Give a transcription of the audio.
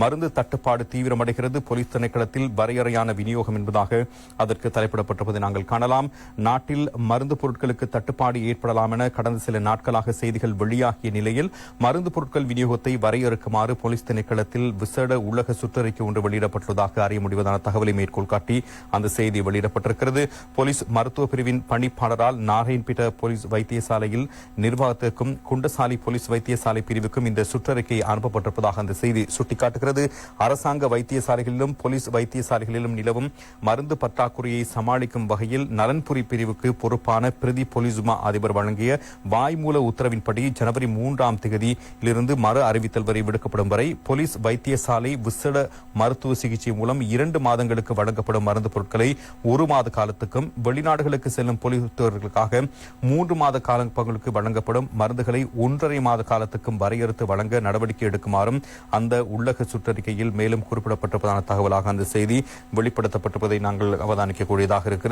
மருந்து தட்டுப்பாடு தீவிரமடைகிறது. போலீஸ் திணைக்களத்தில் வரையறையான விநியோகம் என்பதாக அதற்கு தலைப்பிடப்பட்டிருப்பதை நாங்கள் காணலாம். நாட்டில் மருந்து பொருட்களுக்கு தட்டுப்பாடு ஏற்படலாம் என கடந்த சில நாட்களாக செய்திகள் வெளியாகிய நிலையில் மருந்து பொருட்கள் விநியோகத்தை வரையறுக்குமாறு போலீஸ் திணைக்களத்தில் விசேட உலக சுற்றறிக்கை ஒன்று வெளியிடப்பட்டுள்ளதாக அறிய முடிவதான தகவலை மேற்கோள் காட்டி அந்த செய்தி வெளியிடப்பட்டிருக்கிறது. போலீஸ் மருத்துவ பிரிவின் பணிப்பாளரால் நாராயண்பேட்ட போலீஸ் வைத்தியசாலையில் நிர்வாகத்திற்கும் குண்டசாலை போலீஸ் வைத்தியசாலை பிரிவுக்கும் இந்த சுற்றறிக்கை அனுப்பப்பட்டிருப்பதாக அந்த செய்தி சுட்டிக்காட்டுகிறது. அரசாங்க வைத்தியசாலைகளிலும் போலீஸ் வைத்தியசாலைகளிலும் நிலவும் மருந்து பற்றாக்குறையை சமாளிக்கும் வகையில் நலன்புரி பிரிவுக்கு பொறுப்பான பிரதி போலீஸ் மா அதிபர் வழங்கிய வாய்மூல உத்தரவின்படி ஜனவரி 3ஆம் தேதியிலிருந்து மறு அறிவித்தல் வரை விடுக்கப்படும் வரை போலீஸ் வைத்தியசாலை விசேட மருத்துவ சிகிச்சை மூலம் 2 மாதங்களுக்கு வழங்கப்படும் மருந்து பொருட்களை 1 மாத காலத்துக்கும், வெளிநாடுகளுக்கு செல்லும் போலீஸ்காக 3 மாத காலங்களுக்கு வழங்கப்படும் மருந்துகளை 1.5 மாத காலத்துக்கும் வரையறுத்து வழங்க நடவடிக்கை எடுக்குமாறும் அந்த உள்ளக சுற்றறிக்கையில் மேலும் குறிப்பிடப்பட்டிருப்பதான தகவலாக அந்த செய்தி வெளிப்படுத்தப்பட்டிருப்பதை நாங்கள் அவதானிக்கக்கூடியதாக இருக்கிறது.